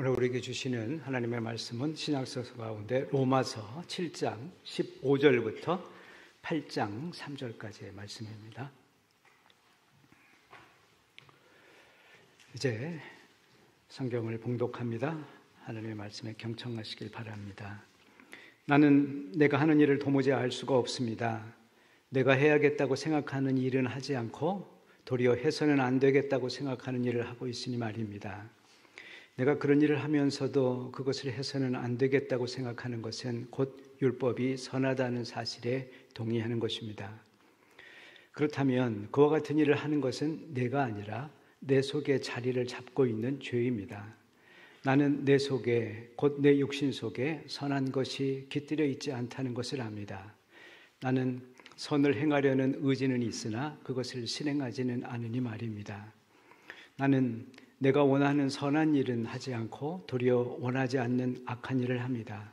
오늘 우리에게 주시는 하나님의 말씀은 신약서 가운데 로마서 7장 15절부터 8장 3절까지의 말씀입니다. 이제 성경을 봉독합니다. 하나님의 말씀에 경청하시길 바랍니다. 나는 내가 하는 일을 도무지 알 수가 없습니다. 내가 해야겠다고 생각하는 일은 하지 않고 도리어 해서는 안 되겠다고 생각하는 일을 하고 있으니 말입니다. 내가 그런 일을 하면서도 그것을 해서는 안 되겠다고 생각하는 것은 곧 율법이 선하다는 사실에 동의하는 것입니다. 그렇다면 그와 같은 일을 하는 것은 내가 아니라 내 속에 자리를 잡고 있는 죄입니다. 나는 내 속에, 곧 내 육신 속에 선한 것이 깃들여 있지 않다는 것을 압니다. 나는 선을 행하려는 의지는 있으나 그것을 실행하지는 않으니 말입니다. 나는 내가 원하는 선한 일은 하지 않고 도리어 원하지 않는 악한 일을 합니다.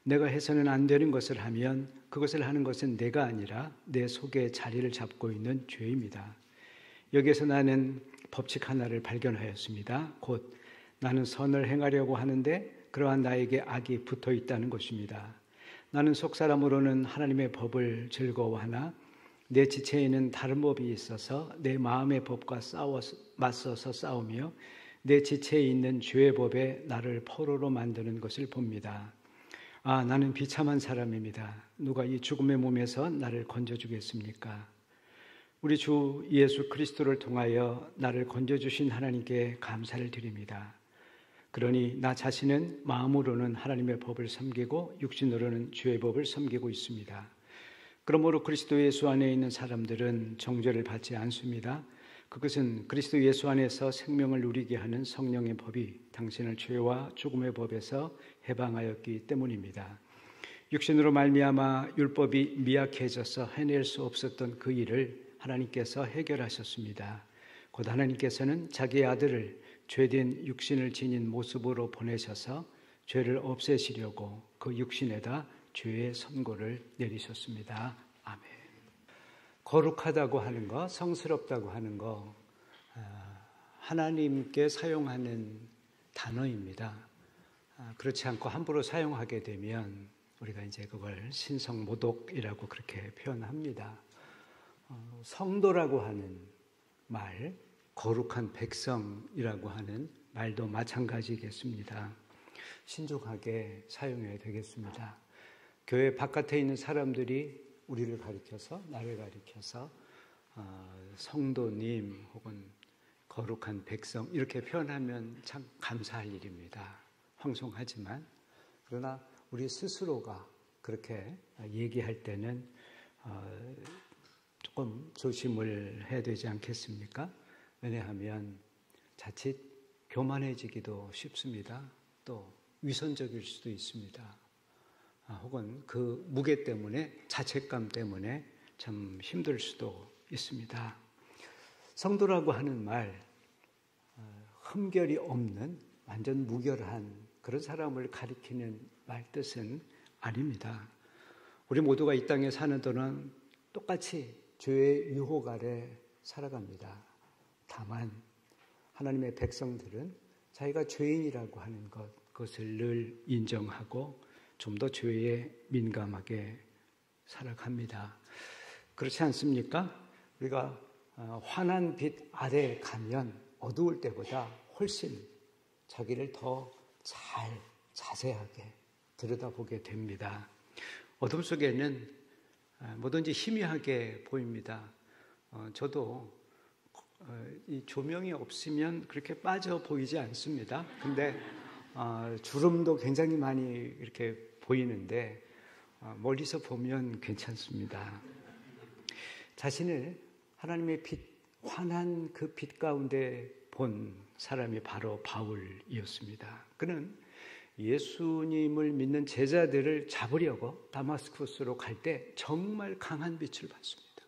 내가 해서는 안 되는 것을 하면 그것을 하는 것은 내가 아니라 내 속에 자리를 잡고 있는 죄입니다. 여기에서 나는 법칙 하나를 발견하였습니다. 곧 나는 선을 행하려고 하는데 그러한 나에게 악이 붙어 있다는 것입니다. 나는 속사람으로는 하나님의 법을 즐거워하나 내 지체에는 다른 법이 있어서 내 마음의 법과 맞서서 싸우며 내 지체에 있는 죄의 법에 나를 포로로 만드는 것을 봅니다. 나는 비참한 사람입니다. 누가 이 죽음의 몸에서 나를 건져주겠습니까? 우리 주 예수 그리스도를 통하여 나를 건져주신 하나님께 감사를 드립니다. 그러니 나 자신은 마음으로는 하나님의 법을 섬기고 육신으로는 죄의 법을 섬기고 있습니다. 그러므로 그리스도 예수 안에 있는 사람들은 정죄를 받지 않습니다. 그것은 그리스도 예수 안에서 생명을 누리게 하는 성령의 법이 당신을 죄와 죽음의 법에서 해방하였기 때문입니다. 육신으로 말미암아 율법이 미약해져서 해낼 수 없었던 그 일을 하나님께서 해결하셨습니다. 곧 하나님께서는 자기의 아들을 죄된 육신을 지닌 모습으로 보내셔서 죄를 없애시려고 그 육신에다 죄의 선고를 내리셨습니다. 아멘. 거룩하다고 하는 거, 성스럽다고 하는 거, 하나님께 사용하는 단어입니다. 그렇지 않고 함부로 사용하게 되면 우리가 이제 그걸 신성모독이라고 그렇게 표현합니다. 성도라고 하는 말, 거룩한 백성이라고 하는 말도 마찬가지겠습니다. 신중하게 사용해야 되겠습니다. 교회 바깥에 있는 사람들이 우리를 가리켜서, 나를 가리켜서 성도님 혹은 거룩한 백성 이렇게 표현하면 참 감사할 일입니다. 황송하지만 그러나 우리 스스로가 그렇게 얘기할 때는 조금 조심을 해야 되지 않겠습니까? 왜냐하면 자칫 교만해지기도 쉽습니다. 또 위선적일 수도 있습니다. 혹은 그 무게 때문에, 자책감 때문에 참 힘들 수도 있습니다. 성도라고 하는 말, 흠결이 없는 완전 무결한 그런 사람을 가리키는 말 뜻은 아닙니다. 우리 모두가 이 땅에 사는 동안 똑같이 죄의 유혹 아래 살아갑니다. 다만 하나님의 백성들은 자기가 죄인이라고 하는 그것을 늘 인정하고 좀 더 죄에 민감하게 살아갑니다. 그렇지 않습니까? 우리가 환한 빛 아래 가면 어두울 때보다 훨씬 자기를 더 잘 자세하게 들여다보게 됩니다. 어둠 속에는 뭐든지 희미하게 보입니다. 저도 이 조명이 없으면 그렇게 빠져 보이지 않습니다. 근데 주름도 굉장히 많이 이렇게 보이는데 멀리서 보면 괜찮습니다. 자신을 하나님의 빛, 환한 그 빛 가운데 본 사람이 바로 바울이었습니다. 그는 예수님을 믿는 제자들을 잡으려고 다마스쿠스로 갈 때 정말 강한 빛을 봤습니다.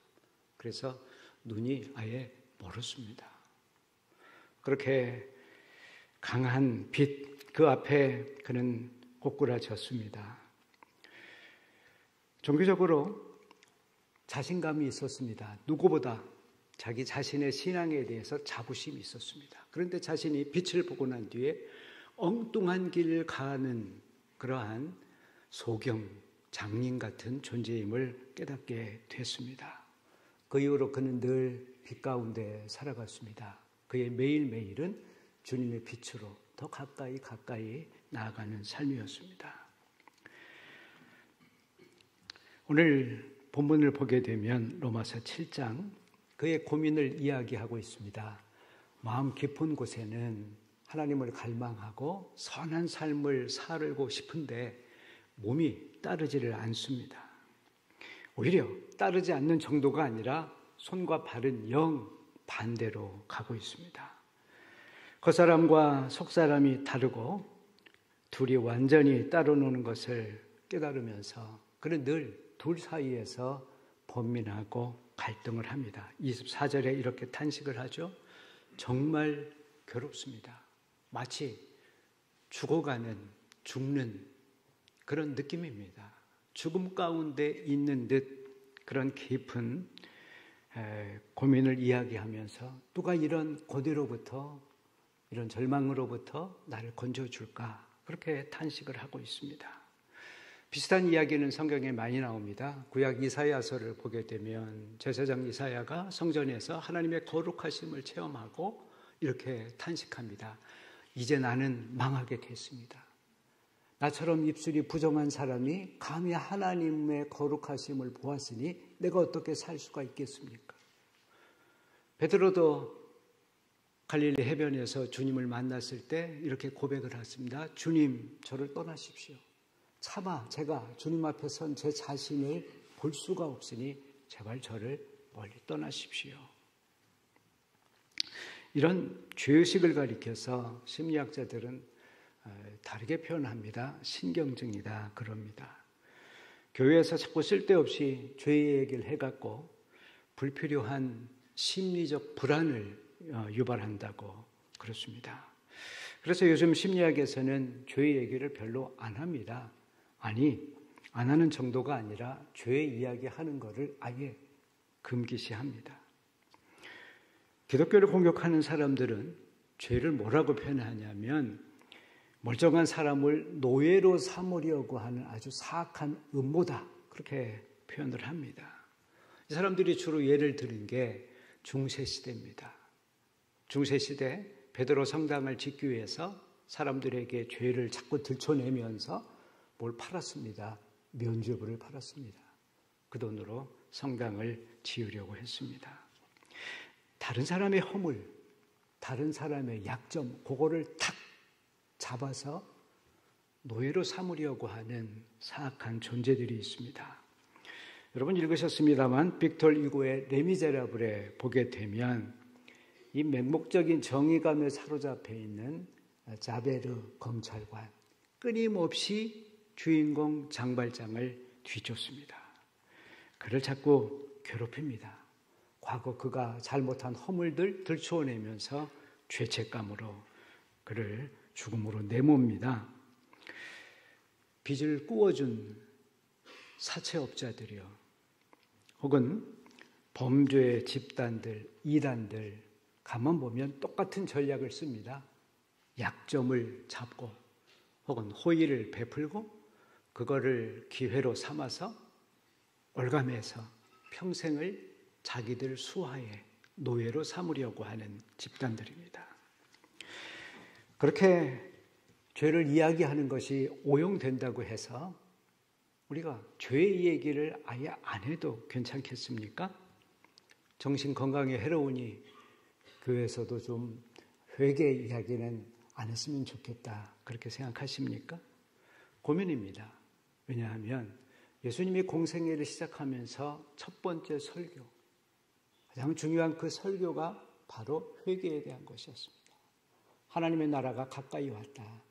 그래서 눈이 아예 멀었습니다. 그렇게 강한 빛, 그 앞에 그는 꼬꾸라졌습니다. 종교적으로 자신감이 있었습니다. 누구보다 자기 자신의 신앙에 대해서 자부심이 있었습니다. 그런데 자신이 빛을 보고 난 뒤에 엉뚱한 길을 가는 그러한 소경, 장님 같은 존재임을 깨닫게 됐습니다. 그 이후로 그는 늘 빛 가운데 살아갔습니다. 그의 매일매일은 주님의 빛으로 더 가까이 나아가는 삶이었습니다. 오늘 본문을 보게 되면 로마서 7장 그의 고민을 이야기하고 있습니다. 마음 깊은 곳에는 하나님을 갈망하고 선한 삶을 살고 싶은데 몸이 따르지를 않습니다. 오히려 따르지 않는 정도가 아니라 손과 발은 영 반대로 가고 있습니다. 겉사람과 속사람이 다르고 둘이 완전히 따로 노는 것을 깨달으면서 그는 늘 둘 사이에서 번민하고 갈등을 합니다. 24절에 이렇게 탄식을 하죠. 정말 괴롭습니다. 마치 죽는 그런 느낌입니다. 죽음 가운데 있는 듯 그런 깊은 고민을 이야기하면서 누가 이런 고대로부터 이런 절망으로부터 나를 건져줄까 그렇게 탄식을 하고 있습니다. 비슷한 이야기는 성경에 많이 나옵니다. 구약 이사야서를 보게 되면 제사장 이사야가 성전에서 하나님의 거룩하심을 체험하고 이렇게 탄식합니다. 이제 나는 망하게 됐습니다. 나처럼 입술이 부정한 사람이 감히 하나님의 거룩하심을 보았으니 내가 어떻게 살 수가 있겠습니까? 베드로도 갈릴리 해변에서 주님을 만났을 때 이렇게 고백을 했습니다. 주님, 저를 떠나십시오. 차마 제가 주님 앞에 선 제 자신을 볼 수가 없으니 제발 저를 멀리 떠나십시오. 이런 죄의식을 가리켜서 심리학자들은 다르게 표현합니다. 신경증이다 그럽니다. 교회에서 자꾸 쓸데없이 죄의 얘기를 해갖고 불필요한 심리적 불안을 유발한다고 그렇습니다. 그래서 요즘 심리학에서는 죄의 얘기를 별로 안 합니다. 아니, 안 하는 정도가 아니라 죄 이야기하는 것을 아예 금기시합니다. 기독교를 공격하는 사람들은 죄를 뭐라고 표현하냐면 멀쩡한 사람을 노예로 삼으려고 하는 아주 사악한 음모다 그렇게 표현을 합니다. 이 사람들이 주로 예를 드는 게 중세시대입니다. 중세시대 베드로 성당을 짓기 위해서 사람들에게 죄를 자꾸 들춰내면서 뭘 팔았습니다. 면죄부를 팔았습니다. 그 돈으로 성당을 지으려고 했습니다. 다른 사람의 허물, 다른 사람의 약점, 그거를 탁 잡아서 노예로 삼으려고 하는 사악한 존재들이 있습니다. 여러분 읽으셨습니다만 빅톨 이고의 레미제라블에 보게 되면 이 맹목적인 정의감에 사로잡혀 있는 자베르 검찰관 끊임없이 주인공 장발장을 뒤쫓습니다. 그를 자꾸 괴롭힙니다. 과거 그가 잘못한 허물들 들추어내면서 죄책감으로 그를 죽음으로 내모입니다. 빚을 꾸어준 사채업자들이요. 혹은 범죄 집단들, 이단들 가만 보면 똑같은 전략을 씁니다. 약점을 잡고 혹은 호의를 베풀고 그거를 기회로 삼아서 올가매서 평생을 자기들 수하에 노예로 삼으려고 하는 집단들입니다. 그렇게 죄를 이야기하는 것이 오용된다고 해서 우리가 죄의 얘기를 아예 안 해도 괜찮겠습니까? 정신건강에 해로우니 교회에서도 좀 회개 이야기는 안 했으면 좋겠다 그렇게 생각하십니까? 고민입니다. 왜냐하면 예수님이 공생애를 시작하면서 첫 번째 설교, 가장 중요한 그 설교가 바로 회개에 대한 것이었습니다. 하나님의 나라가 가까이 왔다.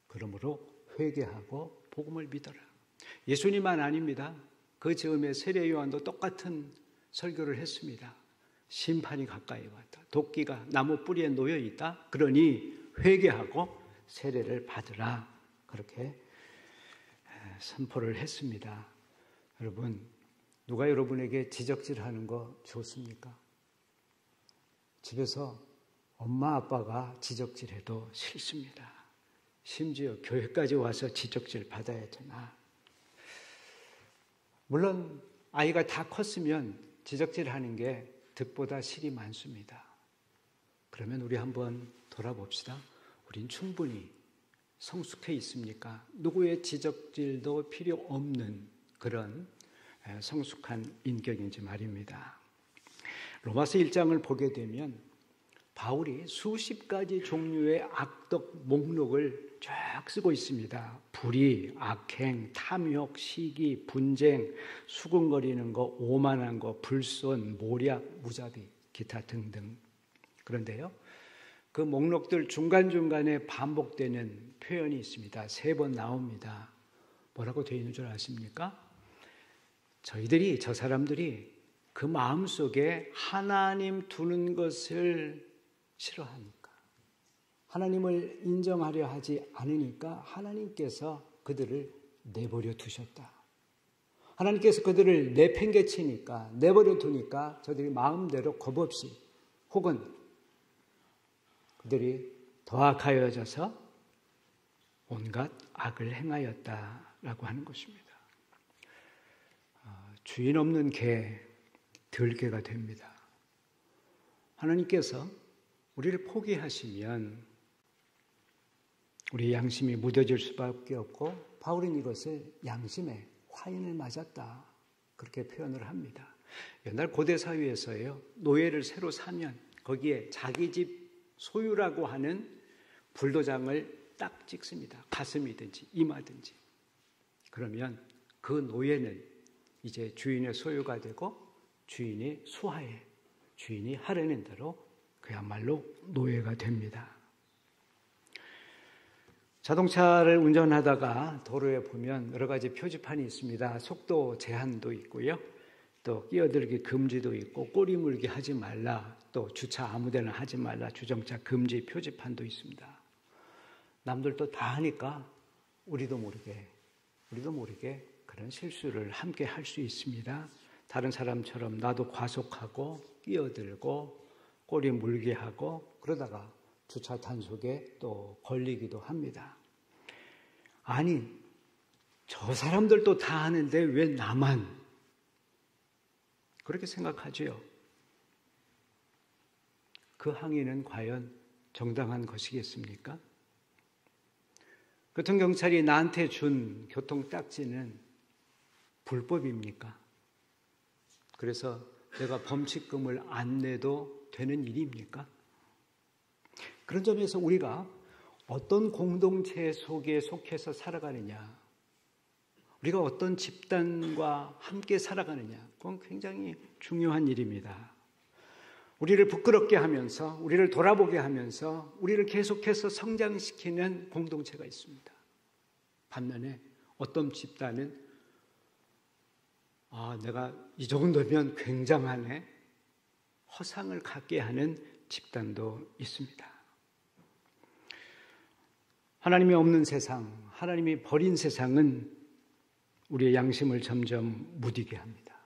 그러므로 회개하고 복음을 믿어라. 예수님만 아닙니다. 그 즈음에 세례 요한도 똑같은 설교를 했습니다. 심판이 가까이 왔다. 도끼가 나무 뿌리에 놓여 있다. 그러니 회개하고 세례를 받으라. 그렇게 선포를 했습니다. 여러분, 누가 여러분에게 지적질하는 거 좋습니까? 집에서 엄마 아빠가 지적질해도 싫습니다. 심지어 교회까지 와서 지적질 받아야 되나? 물론 아이가 다 컸으면 지적질하는 게 득보다 실이 많습니다. 그러면 우리 한번 돌아봅시다. 우린 충분히 성숙해 있습니까? 누구의 지적질도 필요 없는 그런 성숙한 인격인지 말입니다. 로마서 1장을 보게 되면 바울이 수십 가지 종류의 악덕 목록을 쫙 쓰고 있습니다. 불의, 악행, 탐욕, 시기, 분쟁, 수군거리는 거, 오만한 거, 불손, 모략, 무자비, 기타 등등. 그런데요, 그 목록들 중간중간에 반복되는 표현이 있습니다. 3번 나옵니다. 뭐라고 되어 있는 줄 아십니까? 저 사람들이 그 마음속에 하나님 두는 것을 싫어하니까, 하나님을 인정하려 하지 않으니까 하나님께서 그들을 내버려 두셨다. 하나님께서 그들을 내팽개치니까, 내버려 두니까 저들이 마음대로 겁없이 혹은 그들이 더 악하여져서 온갖 악을 행하였다라고 하는 것입니다. 주인 없는 개, 들개가 됩니다. 하나님께서 우리를 포기하시면 우리 양심이 무뎌질 수밖에 없고, 바울은 이것을 양심의 화인을 맞았다, 그렇게 표현을 합니다. 옛날 고대 사회에서요, 노예를 새로 사면 거기에 자기 집 소유라고 하는 불도장을 딱 찍습니다. 가슴이든지 이마든지. 그러면 그 노예는 이제 주인의 소유가 되고, 주인이 수하에, 주인이 하려는 대로 그야말로 노예가 됩니다. 자동차를 운전하다가 도로에 보면 여러 가지 표지판이 있습니다. 속도 제한도 있고요, 또 끼어들기 금지도 있고, 꼬리 물기 하지 말라, 또 주차 아무데나 하지 말라, 주정차 금지 표지판도 있습니다. 남들도 다 하니까 우리도 모르게 그런 실수를 함께 할 수 있습니다. 다른 사람처럼 나도 과속하고 끼어들고 꼬리 물게 하고, 그러다가 주차 단속에 또 걸리기도 합니다. 아니, 저 사람들도 다 하는데 왜 나만? 그렇게 생각하지요. 그 항의는 과연 정당한 것이겠습니까? 교통경찰이 나한테 준 교통딱지는 불법입니까? 그래서 내가 범칙금을 안 내도 되는 일입니까? 그런 점에서 우리가 어떤 공동체 속에 속해서 살아가느냐, 우리가 어떤 집단과 함께 살아가느냐, 그건 굉장히 중요한 일입니다. 우리를 부끄럽게 하면서, 우리를 돌아보게 하면서 우리를 계속해서 성장시키는 공동체가 있습니다. 반면에 어떤 집단은 내가 이 정도면 굉장하네, 허상을 갖게 하는 집단도 있습니다. 하나님이 없는 세상, 하나님이 버린 세상은 우리의 양심을 점점 무디게 합니다.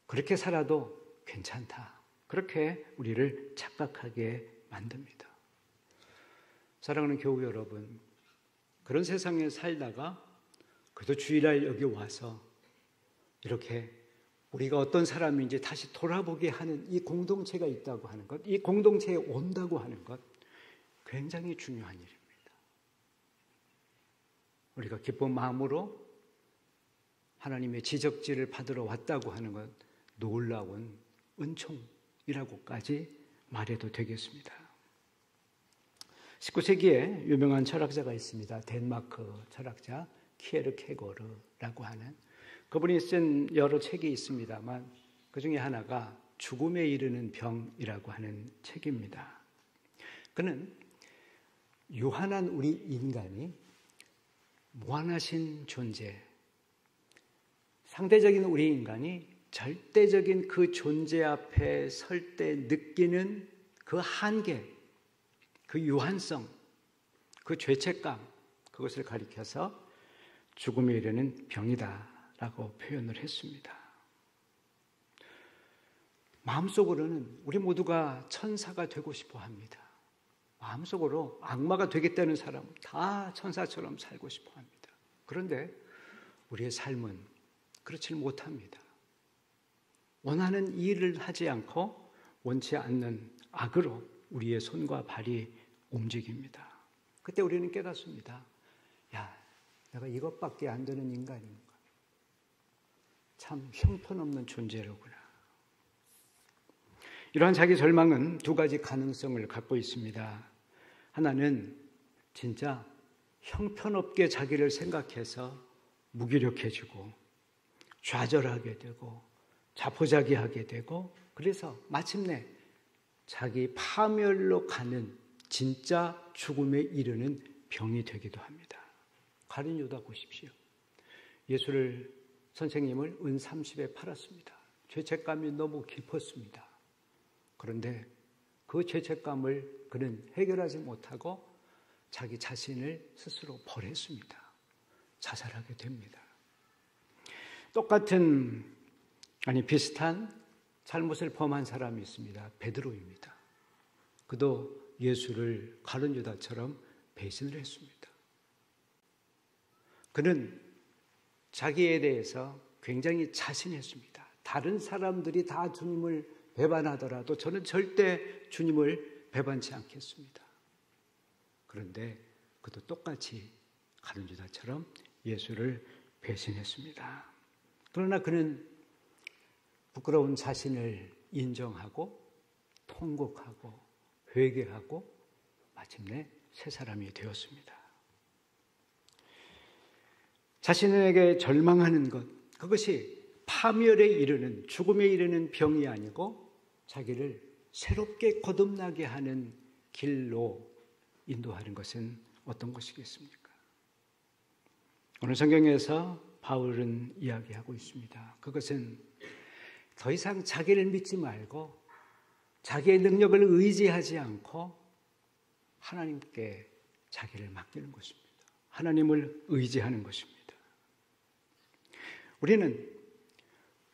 그렇게 살아도 괜찮다, 그렇게 우리를 착각하게 만듭니다. 사랑하는 교우 여러분, 그런 세상에 살다가 그래도 주일날 여기 와서 이렇게 우리가 어떤 사람인지 다시 돌아보게 하는 이 공동체가 있다고 하는 것, 이 공동체에 온다고 하는 것, 굉장히 중요한 일입니다. 우리가 기쁜 마음으로 하나님의 지적질을 받으러 왔다고 하는 것, 놀라운 은총이라고까지 말해도 되겠습니다. 19세기에 유명한 철학자가 있습니다. 덴마크 철학자 키에르케고르라고 하는, 그분이 쓴 여러 책이 있습니다만 그 중에 하나가 죽음에 이르는 병이라고 하는 책입니다. 그는 유한한 우리 인간이 무한하신 존재, 상대적인 우리 인간이 절대적인 그 존재 앞에 설 때 느끼는 그 한계, 그 유한성, 그 죄책감, 그것을 가리켜서 죽음에 이르는 병이다라고 표현을 했습니다. 마음속으로는 우리 모두가 천사가 되고 싶어 합니다. 마음속으로 악마가 되겠다는 사람은 다 천사처럼 살고 싶어 합니다. 그런데 우리의 삶은 그렇지 못합니다. 원하는 일을 하지 않고 원치 않는 악으로 우리의 손과 발이 움직입니다. 그때 우리는 깨닫습니다. 야, 내가 이것밖에 안 되는 인간인가. 참 형편없는 존재로구나. 이러한 자기 절망은 두 가지 가능성을 갖고 있습니다. 하나는 진짜 형편없게 자기를 생각해서 무기력해지고 좌절하게 되고 자포자기하게 되고, 그래서 마침내 자기 파멸로 가는 진짜 죽음에 이르는 병이 되기도 합니다. 가룟 유다 보십시오. 예수를, 선생님을 은 30에 팔았습니다. 죄책감이 너무 깊었습니다. 그런데 그 죄책감을 그는 해결하지 못하고 자기 자신을 스스로 벌했습니다. 자살하게 됩니다. 비슷한 잘못을 범한 사람이 있습니다. 베드로입니다. 그도 예수를 가룟 유다처럼 배신을 했습니다. 그는 자기에 대해서 굉장히 자신했습니다. 다른 사람들이 다 주님을 배반하더라도 저는 절대 주님을 배반치 않겠습니다. 그런데 그도 똑같이 가룟 유다처럼 예수를 배신했습니다. 그러나 그는 부끄러운 자신을 인정하고 통곡하고 회개하고 마침내 새 사람이 되었습니다. 자신에게 절망하는 것, 그것이 파멸에 이르는, 죽음에 이르는 병이 아니고 자기를 새롭게 거듭나게 하는 길로 인도하는 것은 어떤 것이겠습니까? 오늘 성경에서 바울은 이야기하고 있습니다. 그것은 더 이상 자기를 믿지 말고 자기의 능력을 의지하지 않고 하나님께 자기를 맡기는 것입니다. 하나님을 의지하는 것입니다.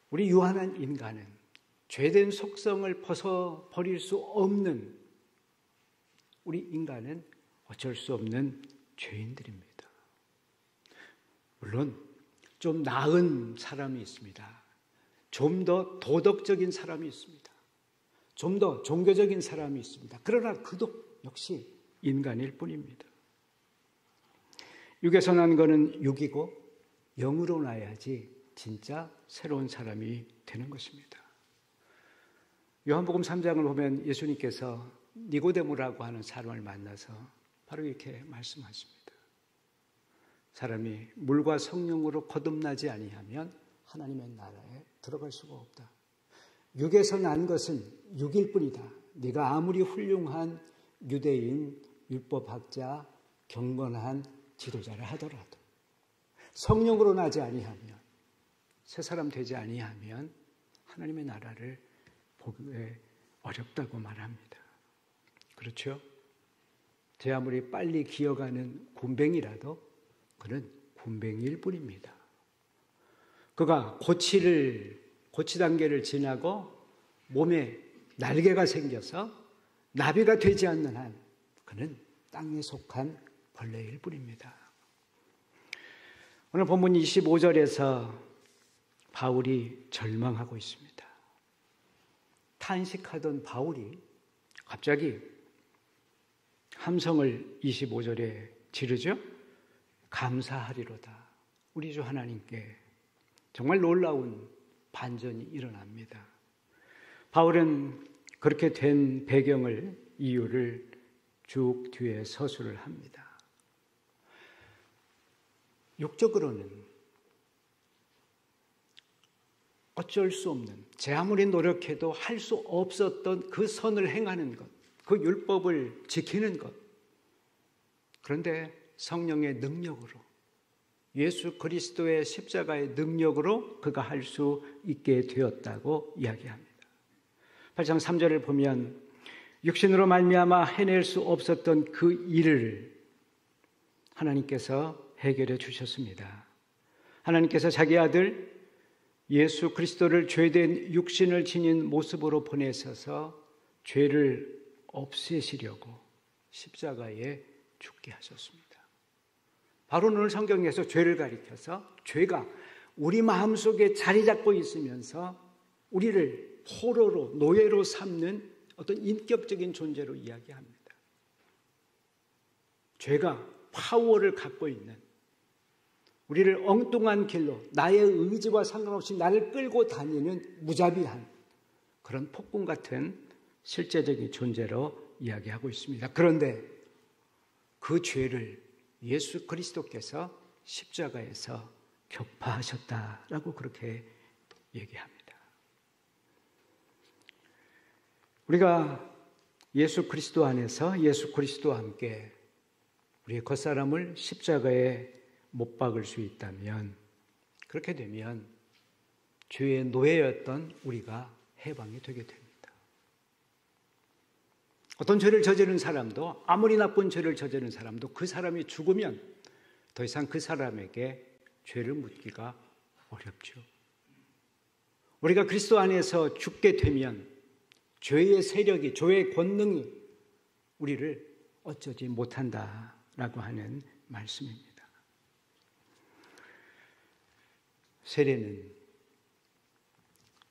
우리 유한한 인간은 죄된 속성을 벗어버릴 수 없는, 우리 인간은 어쩔 수 없는 죄인들입니다. 물론 좀 나은 사람이 있습니다. 좀 더 도덕적인 사람이 있습니다. 좀 더 종교적인 사람이 있습니다. 그러나 그도 역시 인간일 뿐입니다. 육에서 난 거는 육이고 영으로 나야지 진짜 새로운 사람이 되는 것입니다. 요한복음 3장을 보면 예수님께서 니고데모라고 하는 사람을 만나서 바로 이렇게 말씀하십니다. 사람이 물과 성령으로 거듭나지 아니하면 하나님의 나라에 들어갈 수가 없다. 육에서 난 것은 육일 뿐이다. 네가 아무리 훌륭한 유대인, 율법학자, 경건한 지도자를 하더라도 성령으로 나지 아니하면, 새 사람 되지 아니하면 하나님의 나라를 보기에 어렵다고 말합니다. 그렇죠? 제 아무리 빨리 기어가는 군뱅이라도 그는 군뱅이일 뿐입니다. 그가 고치 단계를 지나고 몸에 날개가 생겨서 나비가 되지 않는 한 그는 땅에 속한 벌레일 뿐입니다. 오늘 본문 25절에서 바울이 절망하고 있습니다. 탄식하던 바울이 갑자기 함성을 25절에 지르죠. 감사하리로다. 우리 주 하나님께 정말 놀라운 반전이 일어납니다. 바울은 그렇게 된 배경을, 이유를 쭉 뒤에 서술을 합니다. 육적으로는 어쩔 수 없는, 제 아무리 노력해도 할 수 없었던 그 선을 행하는 것, 그 율법을 지키는 것. 그런데 성령의 능력으로, 예수 그리스도의 십자가의 능력으로 그가 할 수 있게 되었다고 이야기합니다. 8장 3절을 보면 육신으로 말미암아 해낼 수 없었던 그 일을 하나님께서 해결해 주셨습니다. 하나님께서 자기 아들 예수 그리스도를 죄된 육신을 지닌 모습으로 보내셔서 죄를 없애시려고 십자가에 죽게 하셨습니다. 바로 오늘 성경에서 죄를 가리켜서 죄가 우리 마음속에 자리 잡고 있으면서 우리를 포로로, 노예로 삼는 어떤 인격적인 존재로 이야기합니다. 죄가 파워를 갖고 있는, 우리를 엉뚱한 길로 나의 의지와 상관없이 나를 끌고 다니는 무자비한 그런 폭군 같은 실제적인 존재로 이야기하고 있습니다. 그런데 그 죄를 예수 그리스도께서 십자가에서 격파하셨다라고 그렇게 얘기합니다. 우리가 예수 그리스도 안에서 예수 그리스도와 함께 우리의 겉사람을 십자가에 못 박을 수 있다면, 그렇게 되면 죄의 노예였던 우리가 해방이 되게 됩니다. 어떤 죄를 저지른 사람도, 아무리 나쁜 죄를 저지른 사람도 그 사람이 죽으면 더 이상 그 사람에게 죄를 묻기가 어렵죠. 우리가 그리스도 안에서 죽게 되면 죄의 세력이, 죄의 권능이 우리를 어쩌지 못한다라고 하는 말씀입니다. 세례는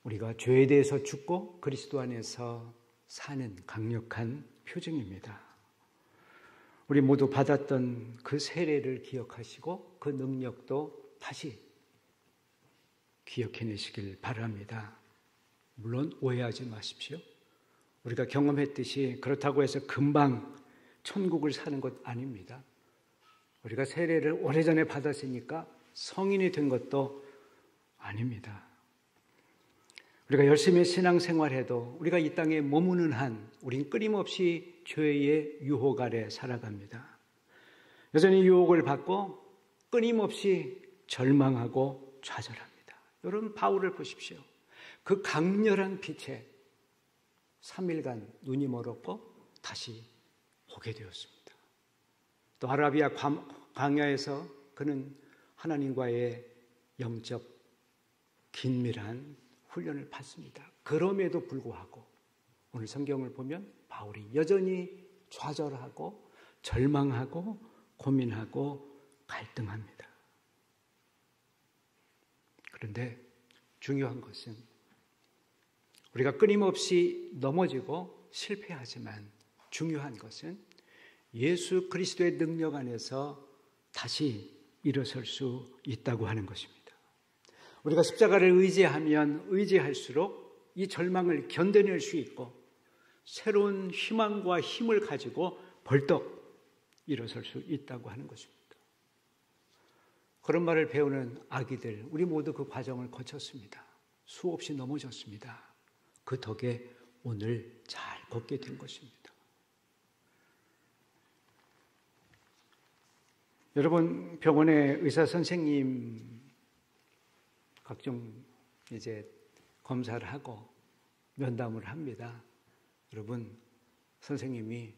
우리가 죄에 대해서 죽고 그리스도 안에서 사는 강력한 표징입니다. 우리 모두 받았던 그 세례를 기억하시고 그 능력도 다시 기억해내시길 바랍니다. 물론 오해하지 마십시오. 우리가 경험했듯이 그렇다고 해서 금방 천국을 사는 것 아닙니다. 우리가 세례를 오래전에 받았으니까 성인이 된 것도 아닙니다. 우리가 열심히 신앙생활해도 우리가 이 땅에 머무는 한 우린 끊임없이 죄의 유혹 아래 살아갑니다. 여전히 유혹을 받고 끊임없이 절망하고 좌절합니다. 여러분 바울을 보십시오. 그 강렬한 빛에 3일간 눈이 멀었고 다시 보게 되었습니다. 또 아라비아 광야에서 그는 하나님과의 영적 긴밀한 훈련을 받습니다. 그럼에도 불구하고 오늘 성경을 보면 바울이 여전히 좌절하고 절망하고 고민하고 갈등합니다. 그런데 중요한 것은 우리가 끊임없이 넘어지고 실패하지만 중요한 것은 예수 그리스도의 능력 안에서 다시 일어설 수 있다고 하는 것입니다. 우리가 십자가를 의지하면 의지할수록 이 절망을 견뎌낼 수 있고 새로운 희망과 힘을 가지고 벌떡 일어설 수 있다고 하는 것입니다. 그런 말을 배우는 아기들, 우리 모두 그 과정을 거쳤습니다. 수없이 넘어졌습니다. 그 덕에 오늘 잘 걷게 된 것입니다. 여러분, 병원의 의사 선생님 각종 이제 검사를 하고 면담을 합니다. 여러분, 선생님이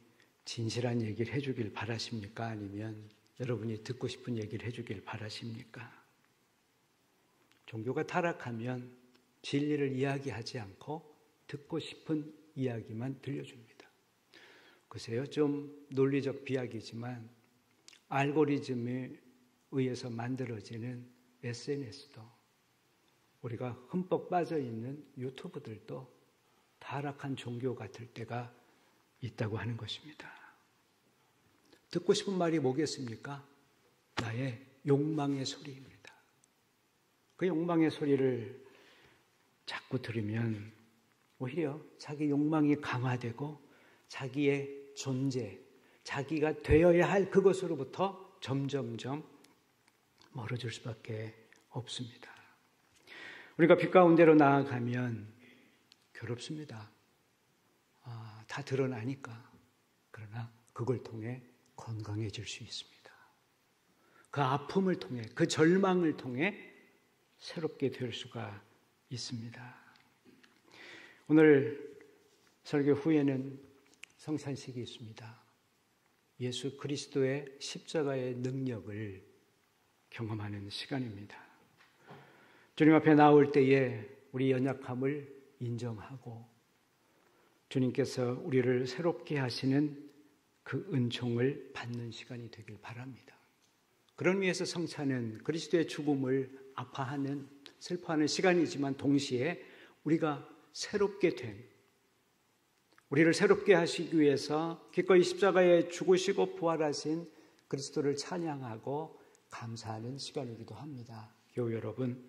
진실한 얘기를 해주길 바라십니까? 아니면 여러분이 듣고 싶은 얘기를 해주길 바라십니까? 종교가 타락하면 진리를 이야기하지 않고 듣고 싶은 이야기만 들려줍니다. 글쎄요, 좀 논리적 비약이지만 알고리즘에 의해서 만들어지는 SNS도, 우리가 흠뻑 빠져있는 유튜브들도 타락한 종교 같을 때가 있다고 하는 것입니다. 듣고 싶은 말이 뭐겠습니까? 나의 욕망의 소리입니다. 그 욕망의 소리를 자꾸 들으면 오히려 자기 욕망이 강화되고 자기의 존재, 자기가 되어야 할 그것으로부터 점점점 멀어질 수밖에 없습니다. 우리가 빛 가운데로 나아가면 괴롭습니다. 다 드러나니까. 그러나 그걸 통해 건강해질 수 있습니다. 그 아픔을 통해, 그 절망을 통해 새롭게 될 수가 있습니다. 오늘 설교 후에는 성찬식이 있습니다. 예수 그리스도의 십자가의 능력을 경험하는 시간입니다. 주님 앞에 나올 때에 우리 연약함을 인정하고 주님께서 우리를 새롭게 하시는 그 은총을 받는 시간이 되길 바랍니다. 그런 의미에서 성찬은 그리스도의 죽음을 아파하는, 슬퍼하는 시간이지만 동시에 우리가 새롭게 된, 우리를 새롭게 하시기 위해서 기꺼이 십자가에 죽으시고 부활하신 그리스도를 찬양하고 감사하는 시간이기도 합니다. 교우 여러분,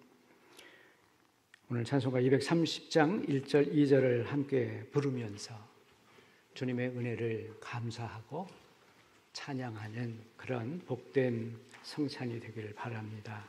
오늘 찬송가 230장 1절 2절을 함께 부르면서 주님의 은혜를 감사하고 찬양하는 그런 복된 성찬이 되기를 바랍니다.